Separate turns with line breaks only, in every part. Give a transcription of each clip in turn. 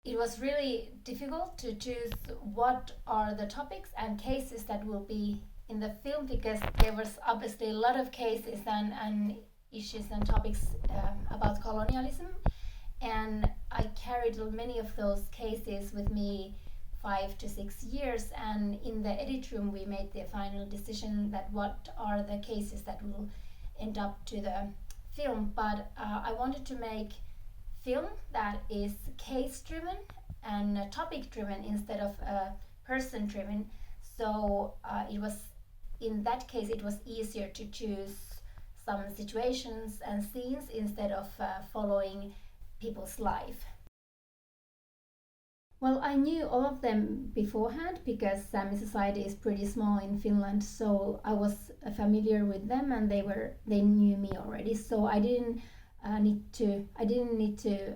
it was really difficult to choose what are the topics and cases that will be in the film, because there was obviously a lot of cases and issues and topics about colonialism, and I carried many of those cases with me 5 to 6 years. And in the edit room, we made the final decision that what are the cases that will end up to the film. But I wanted to make film that is case driven and topic driven instead of person driven. So it was in that case it was easier to choose some situations and scenes instead of following people's life. Well, I knew all of them beforehand because Sami society is pretty small in Finland, so I was familiar with them and they knew me already. So I didn't need to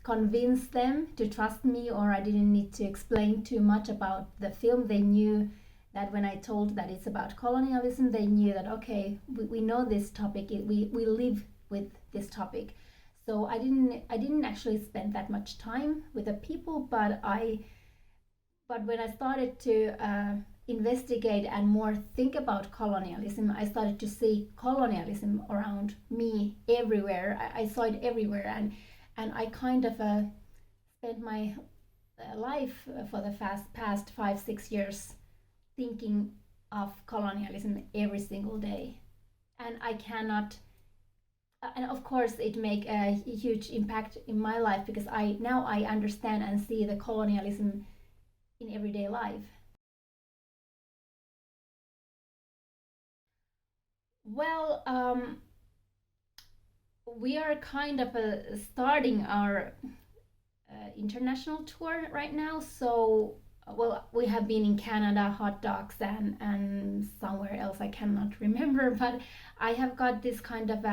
convince them to trust me, or I didn't need to explain too much about the film. They knew that when I told that it's about colonialism, they knew that okay, we know this topic, we live with this topic. So I didn't actually spend that much time with the people, but when I started to investigate and more think about colonialism, I started to see colonialism around me everywhere. I saw it everywhere, and I kind of spent my life for the past 5 6 years thinking of colonialism every single day, and I cannot. And of course, it make a huge impact in my life because I understand and see the colonialism in everyday life. Well, we are kind of starting our international tour right now. So, well, we have been in Canada, hot dogs, and somewhere else I cannot remember, but I have got this kind of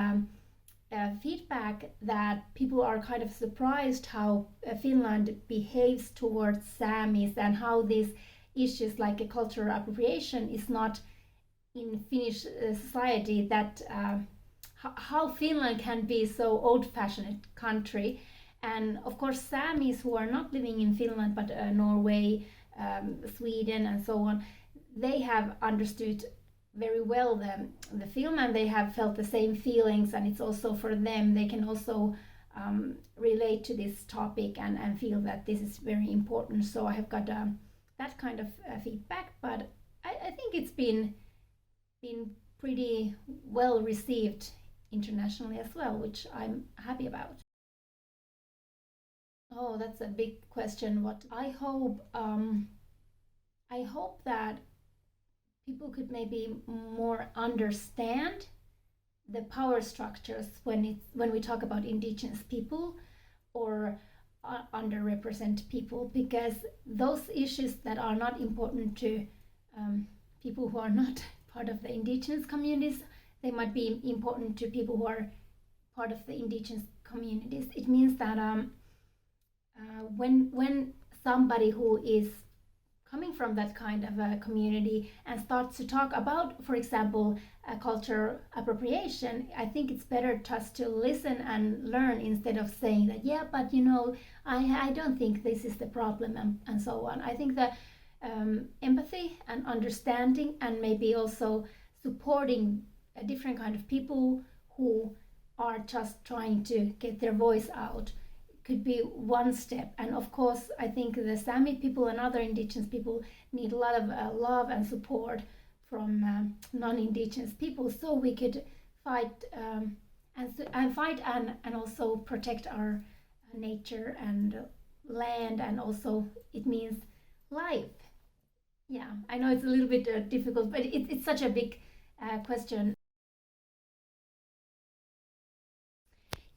feedback that people are kind of surprised how Finland behaves towards Samis and how these issues like a cultural appropriation is not in Finnish society, that how Finland can be so old-fashioned country. And of course, Samis who are not living in Finland but Norway, Sweden, and so on, they have understood very well the film, and they have felt the same feelings, and it's also for them, they can also relate to this topic and feel that this is very important. So I have got that kind of feedback, but I think it's been pretty well received internationally as well, which I'm happy about. Oh, that's a big question. What I hope that people could maybe more understand the power structures when we talk about indigenous people or underrepresented people, because those issues that are not important to people who are not part of the indigenous communities, they might be important to people who are part of the indigenous communities. It means that when somebody who is coming from that kind of a community and starts to talk about, for example, cultural appropriation, I think it's better just to listen and learn instead of saying that, yeah, but I don't think this is the problem, and so on. I think that empathy and understanding and maybe also supporting a different kind of people who are just trying to get their voice out could be one step. And of course, I think the Sami people and other indigenous people need a lot of love and support from non-indigenous people, so we could fight and also protect our nature and land, and also it means life. Yeah, I know it's a little bit difficult, but it's such a big question.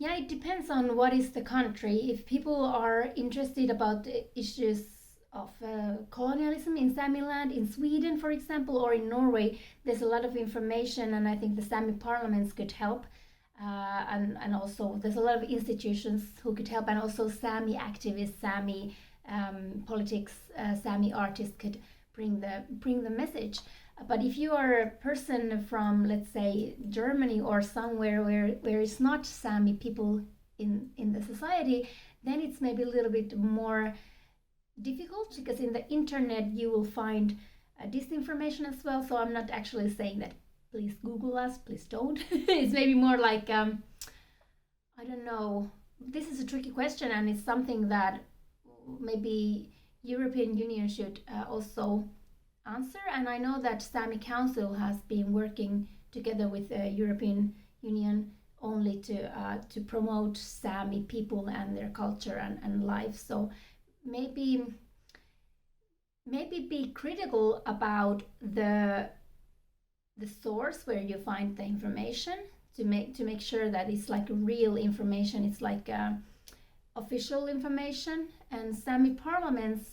Yeah, it depends on what is the country. If people are interested about the issues of colonialism in Sami land, in Sweden, for example, or in Norway, there's a lot of information, and I think the Sami parliaments could help. And also there's a lot of institutions who could help, and also Sami activists, Sami politics, Sami artists could bring the message. But if you are a person from, let's say, Germany or somewhere where it's not Sami people in the society, then it's maybe a little bit more difficult, because in the internet you will find disinformation as well. So I'm not actually saying that please Google us, please don't. It's maybe more like I don't know. This is a tricky question, and it's something that maybe European Union should also answer. And I know that Sami Council has been working together with the European Union only to promote Sami people and their culture and life. So maybe be critical about the source where you find the information, to make sure that it's like real information, it's like official information. And Sami parliaments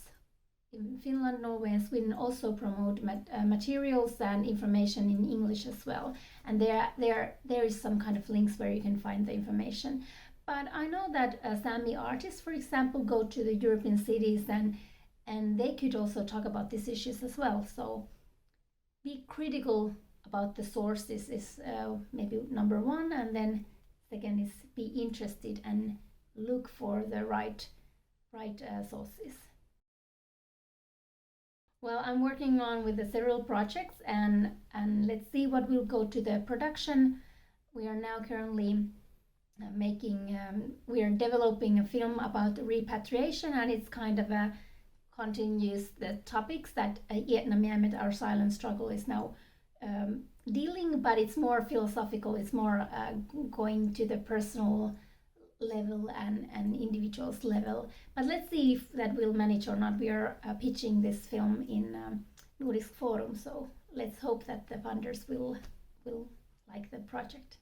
in Finland, Norway, and Sweden also promote materials and information in English as well. And there is some kind of links where you can find the information. But I know that Sami artists, for example, go to the European cities, and they could also talk about these issues as well. So be critical about the sources is maybe number one, and then second is be interested and look for the right sources. Well, I'm working on with the several projects, and let's see what will go to the production. We are now currently we are developing a film about repatriation, and it's kind of a continues the topics that Eatnameamet, our silent struggle, is now dealing, but it's more philosophical. It's more going to the personal level and individual's level. But let's see if that will manage or not. We are pitching this film in Nordisk Forum, so let's hope that the funders will like the project.